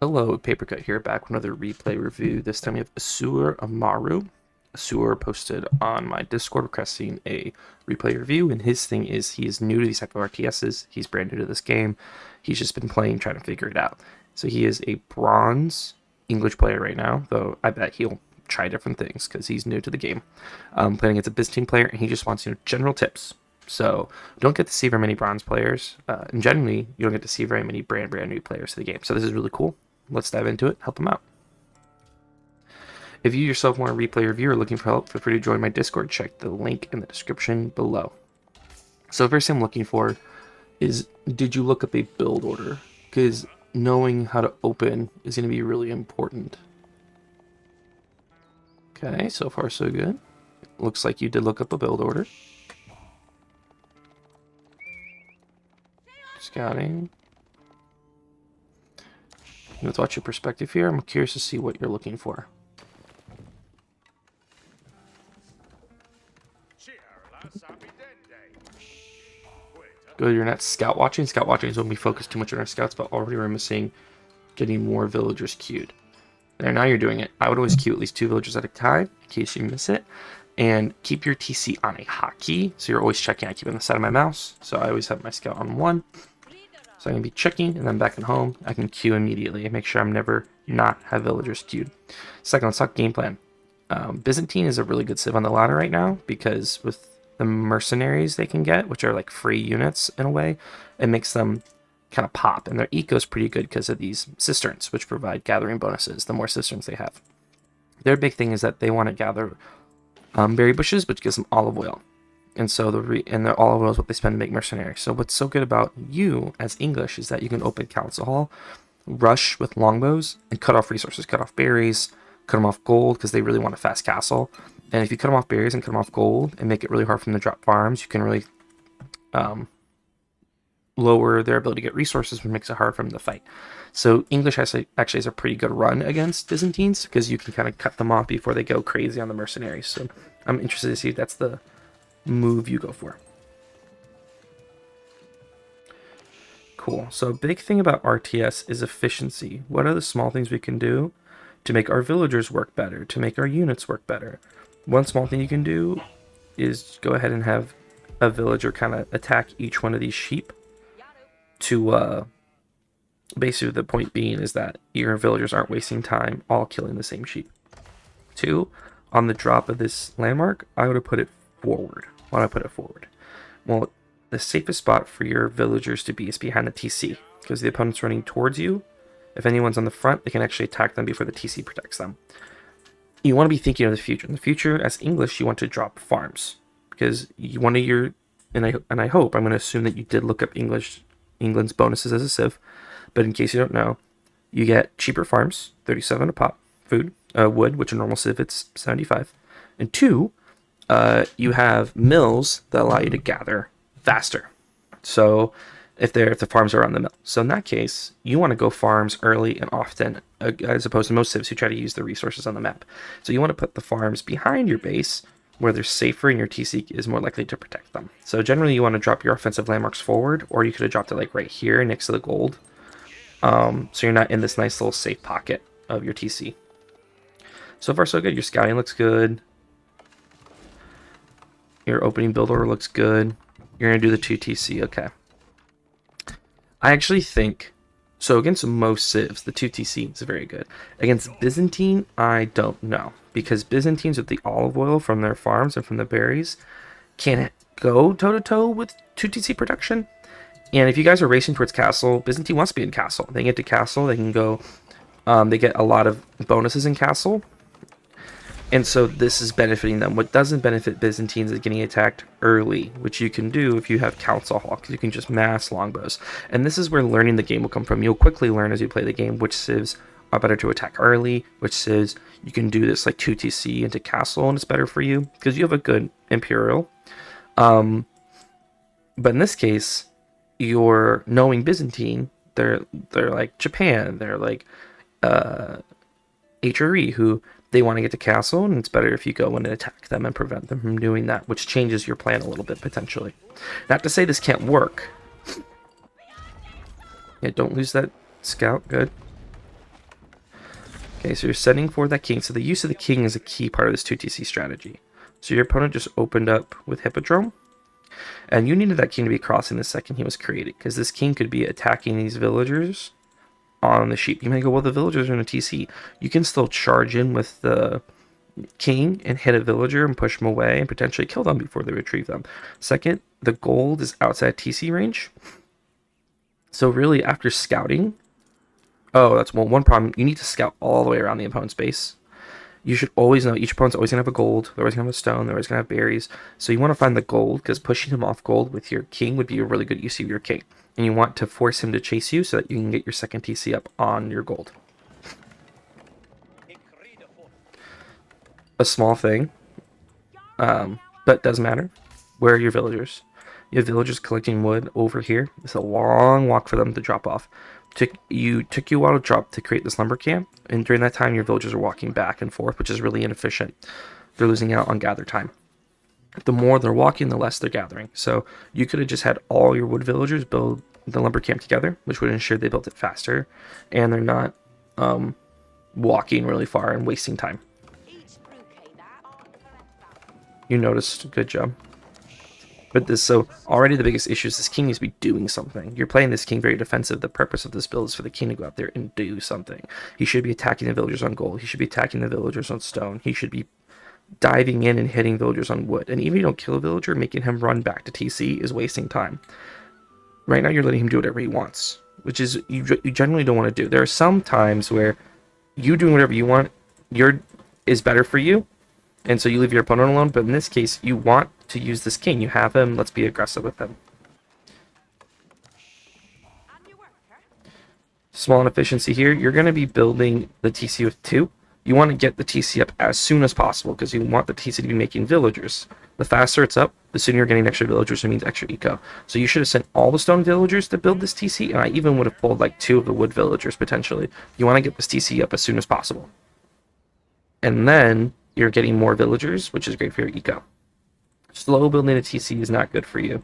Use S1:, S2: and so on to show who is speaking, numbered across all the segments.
S1: Hello, Papercut here, back with another replay review. This time we have Asur Amaru. Asur posted on my Discord requesting a replay review, and his thing is he is new to these type of RTSs. He's brand new to this game. He's just been playing, trying to figure it out. So he is a bronze English player right now, though I bet he'll try different things because he's new to the game. Playing against a Byzantine player, and he just wants general tips. So you don't get to see very many bronze players, and generally you don't get to see very many brand new players to the game. So this is really cool. Let's dive into it, help them out. If you yourself want a replay review or looking for help, feel free to join my Discord. Check the link in the description below. So first thing I'm looking for is, did you look up a build order? Because knowing how to open is going to be really important. Okay, so far so good. Looks like you did look up a build order. Scouting. Let's watch your perspective here. I'm curious to see what you're looking for. Good, you're not scout watching. Scout watching is when we focus too much on our scouts, but already we're missing getting more villagers queued. There, now you're doing it. I would always queue at least 2 villagers at a time in case you miss it. And keep your TC on a hotkey, so you're always checking. I keep it on the side of my mouse, so I always have my scout on 1. So I'm going to be checking, and then back at home, I can queue immediately and make sure I'm never not have villagers queued. Second, let's talk game plan. Byzantine is a really good civ on the ladder right now because with the mercenaries they can get, which are like free units in a way, it makes them kind of pop. And their eco is pretty good because of these cisterns, which provide gathering bonuses the more cisterns they have. Their big thing is that they want to gather berry bushes, which gives them olive oil. And so their olive oil is what they spend to make mercenaries. So what's so good about you as English is that you can open council hall, rush with longbows, and cut off resources, cut off berries, cut them off gold because they really want a fast castle. And if you cut them off berries and cut them off gold and make it really hard for them to drop farms, you can really lower their ability to get resources, which makes it hard for them to fight. So English actually has a pretty good run against Byzantines because you can kind of cut them off before they go crazy on the mercenaries. So I'm interested to see if that's the move you go for. Cool. So a big thing about RTS is efficiency. What are the small things we can do to make our villagers work better, to make our units work better? One small thing you can do is go ahead and have a villager kind of attack each one of these sheep to basically the point being is that your villagers aren't wasting time all killing the same sheep. 2, on the drop of this landmark, I would have put it forward. Why do I put it forward? Well, the safest spot for your villagers to be is behind the TC, because the opponent's running towards you. If anyone's on the front, they can actually attack them before the TC protects them. You want to be thinking of the future. In the future, as English, you want to drop farms, because one of your, and I hope, I'm going to assume that you did look up England's bonuses as a civ, but in case you don't know, you get cheaper farms, 37 a pop, food, wood, which a normal civ it's 75, and 2, you have mills that allow you to gather faster. So if the farms are on the mill. So in that case, you want to go farms early and often, as opposed to most civs who try to use the resources on the map. So you want to put the farms behind your base where they're safer and your TC is more likely to protect them. So generally you want to drop your offensive landmarks forward, or you could have dropped it like right here next to the gold. So you're not in this nice little safe pocket of your TC. So far so good. Your scouting looks good. Your opening build order looks good. You're going to do the 2 TC, okay. I actually think, so against most civs, the 2 TC is very good. Against Byzantine, I don't know. Because Byzantines with the olive oil from their farms and from the berries can go toe-to-toe with 2 TC production. And if you guys are racing towards castle, Byzantine wants to be in castle. They get to castle, they can go, they get a lot of bonuses in castle. And so this is benefiting them. What doesn't benefit Byzantines is getting attacked early, which you can do if you have Council Hall, because you can just mass longbows. And this is where learning the game will come from. You'll quickly learn as you play the game which civs are better to attack early, which civs you can do this like 2 TC into castle and it's better for you, because you have a good Imperial. But in this case, you're knowing Byzantine, they're like Japan, they're like HRE, who they want to get to castle, and it's better if you go in and attack them and prevent them from doing that, which changes your plan a little bit potentially. Not to say this can't work. Yeah, don't lose that scout. Good. Okay, so you're setting for that king. So the use of the king is a key part of this 2TC strategy. So your opponent just opened up with Hippodrome, and you needed that king to be crossing the second he was created, because this king could be attacking these villagers on the sheep. You may go, well, the villagers are in a TC. You can still charge in with the king and hit a villager and push them away and potentially kill them before they retrieve them. Second, the gold is outside TC range. So really, after scouting, that's one problem. You need to scout all the way around the opponent's base. You should always know each opponent's always going to have a gold. They're always going to have a stone. They're always going to have berries. So you want to find the gold, because pushing him off gold with your king would be a really good use of your king. And you want to force him to chase you so that you can get your second TC up on your gold. A small thing, but does matter. Where are your villagers? You have villagers collecting wood over here. It's a long walk for them to drop off. Took you a while to drop to create this lumber camp, and during that time your villagers are walking back and forth, which is really inefficient. They're losing out on gather time. The more they're walking, the less they're gathering. So you could have just had all your wood villagers build the lumber camp together, which would ensure they built it faster, and they're not walking really far and wasting time. You noticed, good job. But this, so already the biggest issue is this king needs to be doing something. You're playing this king very defensive. The purpose of this build is for the king to go out there and do something. He should be attacking the villagers on gold. He should be attacking the villagers on stone. He should be diving in and hitting villagers on wood. And even if you don't kill a villager, making him run back to TC is wasting time. Right now you're letting him do whatever he wants, which is you generally don't want to do. There are some times where you doing whatever you want is better for you, and so you leave your opponent alone. But in this case, you want to use this king. You have him. Let's be aggressive with him. Small inefficiency here. You're going to be building the TC with 2. You want to get the TC up as soon as possible, because you want the TC to be making villagers. The faster it's up, the sooner you're getting extra villagers, which means extra eco. So you should have sent all the stone villagers to build this TC, and I even would have pulled like 2 of the wood villagers potentially. You want to get this TC up as soon as possible. And then you're getting more villagers, which is great for your eco. Slow building a TC is not good for you.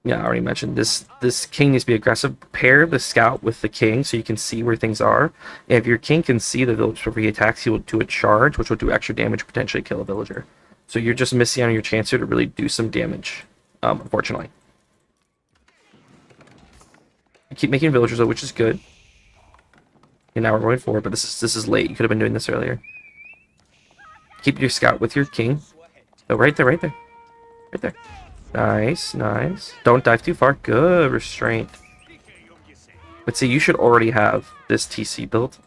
S1: Yeah, I already mentioned this. This king needs to be aggressive. Pair the scout with the king so you can see where things are. And if your king can see the village before he attacks, he will do a charge, which will do extra damage, potentially kill a villager. So you're just missing out on your chance here to really do some damage, unfortunately. You keep making villagers though, which is good. And now we're going forward, but this is late. You could have been doing this earlier. Keep your scout with your king. Oh, right there, right there. Right there. Nice, nice. Don't dive too far. Good restraint. But see, you should already have this TC built.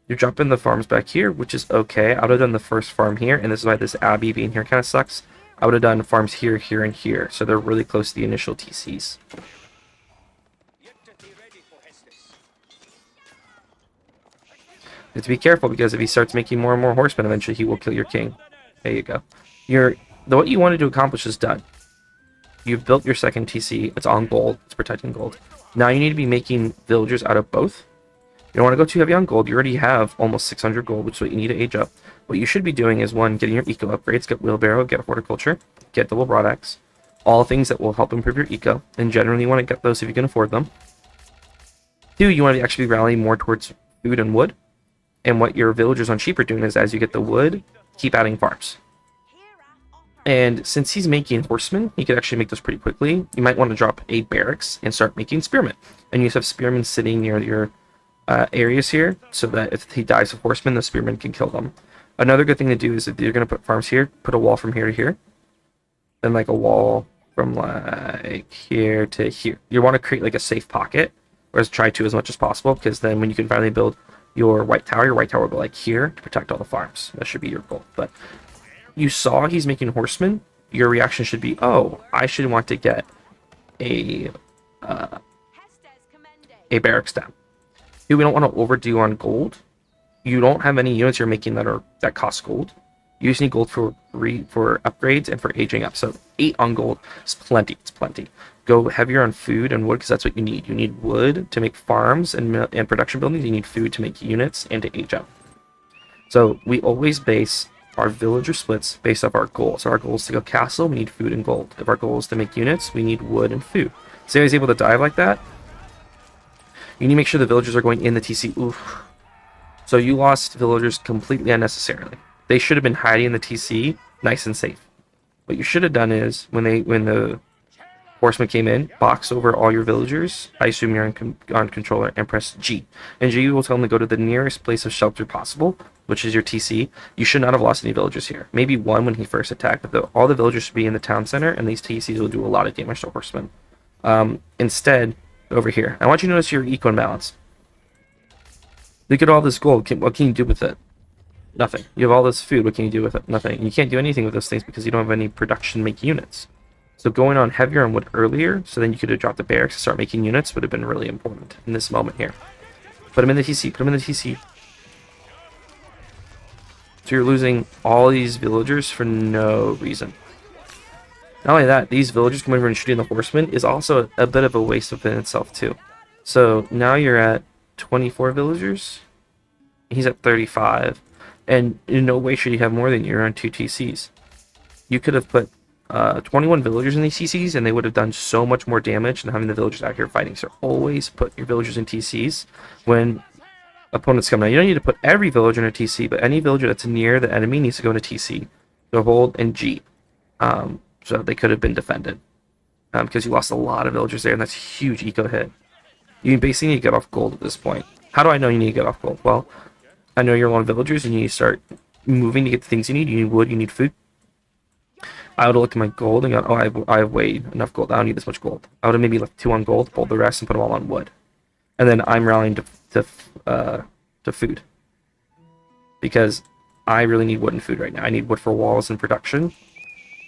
S1: You're dropping the farms back here, which is okay. I would have done the first farm here, and this is why this Abbey being here kind of sucks. I would have done farms here, here, and here, so they're really close to the initial TCs. You have to be careful, because if he starts making more and more horsemen, eventually he will kill your king. There you go. What you wanted to accomplish is done. You've built your second TC. It's on gold. It's protecting gold. Now you need to be making villagers out of both. You don't want to go too heavy on gold. You already have almost 600 gold, which is what you need to age up. What you should be doing is, 1, getting your eco upgrades. Get wheelbarrow, get horticulture, get double broadaxe. All things that will help improve your eco. And generally you want to get those if you can afford them. 2, you want to actually rallying more towards food and wood. And what your villagers on sheep are doing is, as you get the wood, keep adding farms. And since he's making horsemen, he could actually make those pretty quickly. You might want to drop a barracks and start making spearmen. And you just have spearmen sitting near your areas here, so that if he dies of horsemen, the spearmen can kill them. Another good thing to do is, if you're going to put farms here, put a wall from here to here. Then like a wall from like here to here. You want to create like a safe pocket, or try to as much as possible, because then when you can finally build your white tower will go like here to protect all the farms. That should be your goal. But you saw he's making horsemen, your reaction should be, oh, I should want to get a barracks down. We don't want to overdo on gold. You don't have any units you're making that cost gold. You just need gold for upgrades and for aging up. So 8 on gold is plenty. It's plenty. Go heavier on food and wood, because that's what you need. You need wood to make farms and production buildings. You need food to make units and to age up. So we always base our villager splits based off our goal. So our goal is to go castle, we need food and gold. If our goal is to make units, we need wood and food. So I was able to dive like that. You need to make sure the villagers are going in the TC. Oof. So you lost villagers completely unnecessarily. They should have been hiding in the TC, nice and safe. What you should have done is, when the horseman came in, box over all your villagers. I assume you're on controller, and press G. And G will tell them to go to the nearest place of shelter possible, which is your TC. You should not have lost any villagers here. Maybe one when he first attacked, but all the villagers should be in the town center, and these TCs will do a lot of damage to horsemen. Instead, over here, I want you to notice your eco imbalance. Look at all this gold. What can you do with it? Nothing. You have all this food. What can you do with it? Nothing. You can't do anything with those things because you don't have any production make units. So going on heavier on wood earlier, so then you could have dropped the barracks to start making units, would have been really important in this moment here. Put them in the TC. Put them in the TC. So you're losing all these villagers for no reason. Not only that, these villagers coming over and shooting the horsemen is also a bit of a waste within itself too. So now you're at 24 villagers. He's at 35. And in no way should he have more than you're on 2 TCs. You could have put 21 villagers in these TCs, and they would have done so much more damage than having the villagers out here fighting. So always put your villagers in TCs when opponents come. Now, you don't need to put every villager in a TC, but any villager that's near the enemy needs to go into TC. So hold and G. So they could have been defended. Because you lost a lot of villagers there, and that's a huge eco hit. You basically need to get off gold at this point. How do I know you need to get off gold? Well, I know you're low on villagers, and you need to start moving to get the things you need. You need wood, you need food. I would have looked at my gold and gone, oh, I have way enough gold. I don't need this much gold. I would have maybe left 2 on gold, pulled the rest, and put them all on wood. And then I'm rallying to food. Because I really need wood and food right now. I need wood for walls and production.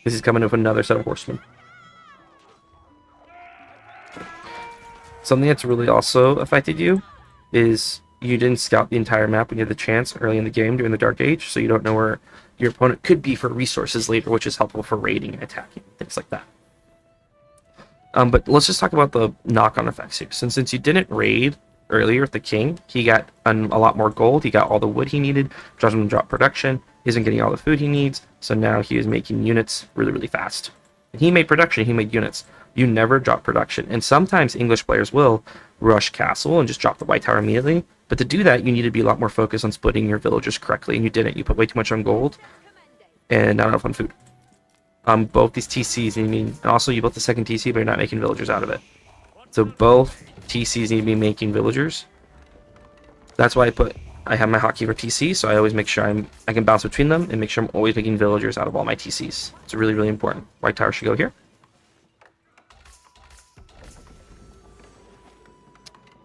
S1: This is coming with another set of horsemen. Something that's really also affected you is you didn't scout the entire map when you had the chance early in the game during the Dark Age, so you don't know where your opponent could be for resources later, which is helpful for raiding and attacking, things like that. But let's just talk about the knock-on effects here. Since you didn't raid earlier with the king, he got a lot more gold, he got all the wood he needed, doesn't drop production, he isn't getting all the food he needs, so now he is making units really, really fast. And he made production, he made units. You never drop production, and sometimes English players will rush castle and just drop the white tower immediately, but to do that, you need to be a lot more focused on splitting your villagers correctly, and you didn't. You put way too much on gold, and not enough on food. Both these TCs, and also you built the second TC, but you're not making villagers out of it. So both TCs need to be making villagers. That's why I have my hotkey for TC, so I always make sure I can bounce between them, and make sure I'm always making villagers out of all my TCs. It's really, really important. White tower should go here.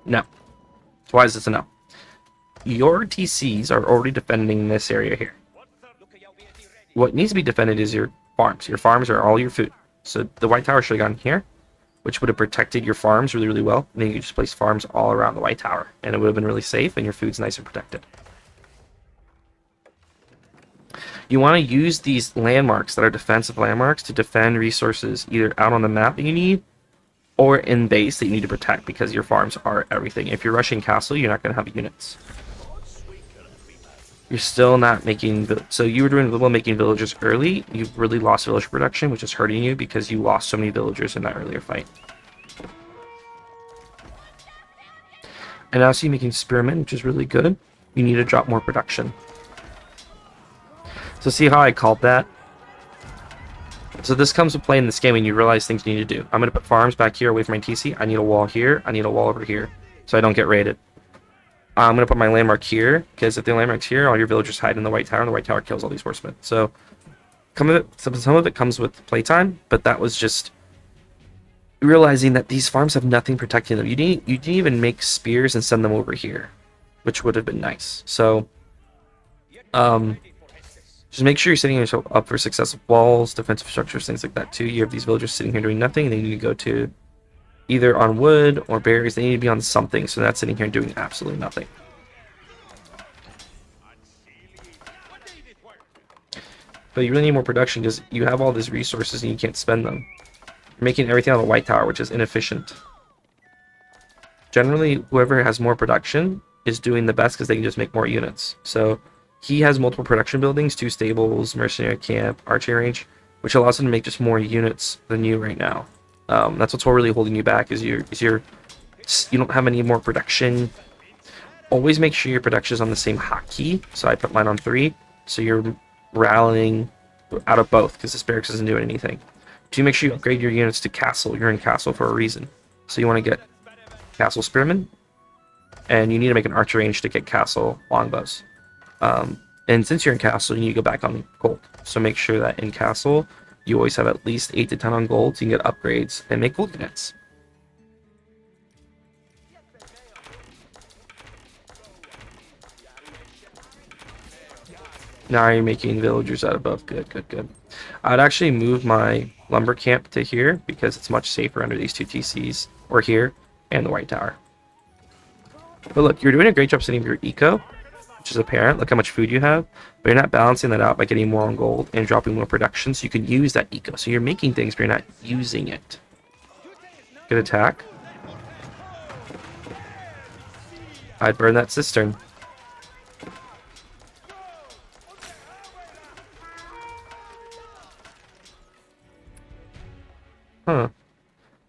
S1: No. So why is this a no? Your TCs are already defending this area here. What needs to be defended is your farms. Your farms are all your food. So the white tower should have gone here, which would have protected your farms really, really well. And then you could just place farms all around the white tower, and it would have been really safe, and your food's nice and protected. You want to use these landmarks that are defensive landmarks to defend resources either out on the map that you need, or in base that you need to protect, because your farms are everything. If you're rushing castle, you're not going to have units. You're still not making... So you were doing little making villagers early. You've really lost village production, which is hurting you because you lost so many villagers in that earlier fight. And now see you making spearmen, which is really good. You need to drop more production. So see how I called that? So this comes to play in this game, and you realize things you need to do. I'm going to put farms back here away from my TC. I need a wall here. I need a wall over here, so I don't get raided. I'm going to put my landmark here, because if the landmark's here, all your villagers hide in the white tower, and the white tower kills all these horsemen. So some of it comes with playtime, but that was just realizing that these farms have nothing protecting them. You didn't even make spears and send them over here, which would have been nice. So just make sure you're setting yourself up for successful walls, defensive structures, things like that too. You have these villagers sitting here doing nothing, and they need to go to either on wood or berries. They need to be on something, so they're not sitting here doing absolutely nothing. But you really need more production because you have all these resources and you can't spend them. You're making everything on the white tower, which is inefficient. Generally, whoever has more production is doing the best because they can just make more units. So he has multiple production buildings, 2 stables, mercenary camp, archery range, which allows him to make just more units than you right now. That's what's really holding you back is your you don't have any more production, always make sure your production is on the same hotkey. So I put mine on 3, so you're rallying out of both, because this barracks isn't doing anything. 2, make sure you upgrade your units to castle. You're in castle for a reason. So you want to get castle spearmen, and you need to make an archer range to get castle longbows. And since you're in castle, you need to go back on gold. So make sure that in castle, you always have at least 8 to 10 on gold, so you can get upgrades and make gold units. Now you're making villagers out of both. Good, good, good. I'd actually move my lumber camp to here because it's much safer under these 2 TCs, or here, and the white tower. But look, you're doing a great job setting up your eco, which is apparent. Look how much food you have, but you're not balancing that out by getting more on gold and dropping more production, so you can use that eco. So you're making things, but you're not using it. Good attack. I'd burn that cistern. Huh.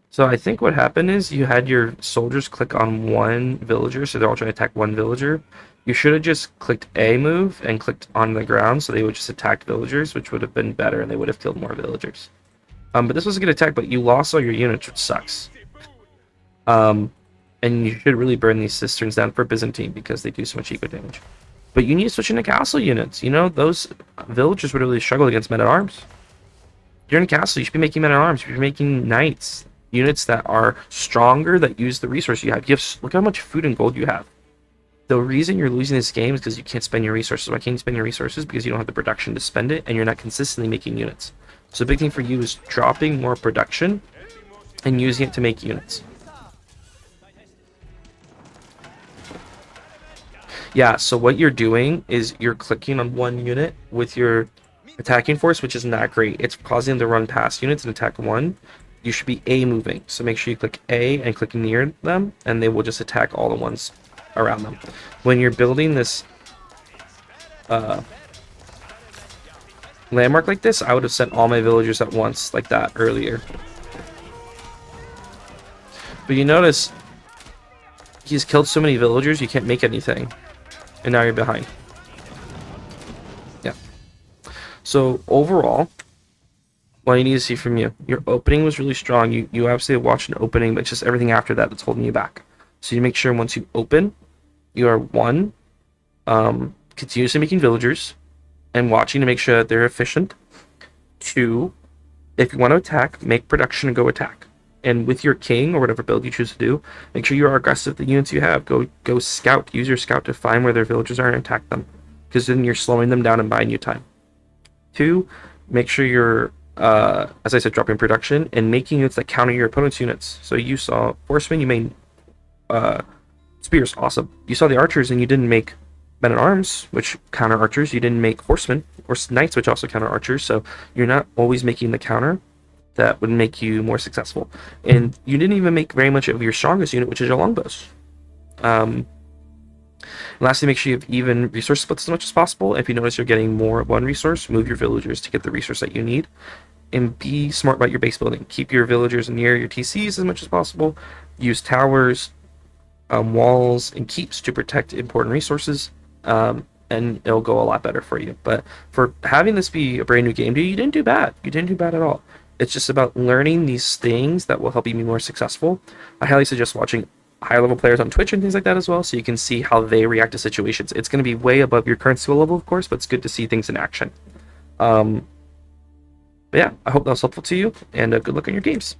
S1: So I think what happened is you had your soldiers click on one villager, so they're all trying to attack one villager. You should have just clicked A move and clicked on the ground, so they would just attack villagers, which would have been better, and they would have killed more villagers. But this was a good attack, but you lost all your units, which sucks. And you should really burn these cisterns down for Byzantine, because they do so much eco damage. But you need to switch into castle units. You know, those villagers would really struggle against men-at-arms. You're in a castle, you should be making men-at-arms. You should be making knights. Units that are stronger, that use the resource you have. Look how much food and gold you have. The reason you're losing this game is because you can't spend your resources. Why can't you spend your resources? Because you don't have the production to spend it, and you're not consistently making units. So the big thing for you is dropping more production and using it to make units. Yeah, so what you're doing is you're clicking on one unit with your attacking force, which is not great. It's causing them to run past units and attack one. You should be A moving, so make sure you click A and click near them, and they will just attack all the ones around them. When you're building this landmark like this, I would have sent all my villagers at once like that earlier. But you notice he's killed so many villagers, you can't make anything, and now you're behind. Yeah. So overall, what I need to see from you, your opening was really strong. You obviously watched an opening, but it's just everything after that that's holding you back. So you make sure once you open, you are one, continuously making villagers and watching to make sure that they're efficient. 2, if you want to attack, make production and go attack. And with your king or whatever build you choose to do, make sure you are aggressive with the units you have. Go scout. Use your scout to find where their villagers are and attack them, because then you're slowing them down and buying you time. 2, make sure you're as I said, dropping production and making units that counter your opponent's units. So you saw horsemen, you made spears, awesome. You saw the archers and you didn't make men-at-arms, which counter archers. You didn't make horsemen or knights, which also counter archers. So you're not always making the counter that would make you more successful. And you didn't even make very much of your strongest unit, which is your longbows. Lastly, make sure you have even resource splits as much as possible. If you notice you're getting more of one resource, move your villagers to get the resource that you need. And be smart about your base building. Keep your villagers near your TCs as much as possible. Use towers, walls, and keeps to protect important resources, and it'll go a lot better for you. But for having this be a brand new game to you, you didn't do bad. You didn't do bad at all. It's just about learning these things that will help you be more successful. I highly suggest watching higher level players on Twitch and things like that as well, so you can see how they react to situations. It's going to be way above your current skill level, of course, but it's good to see things in action. But yeah, I hope that was helpful to you, and good luck on your games.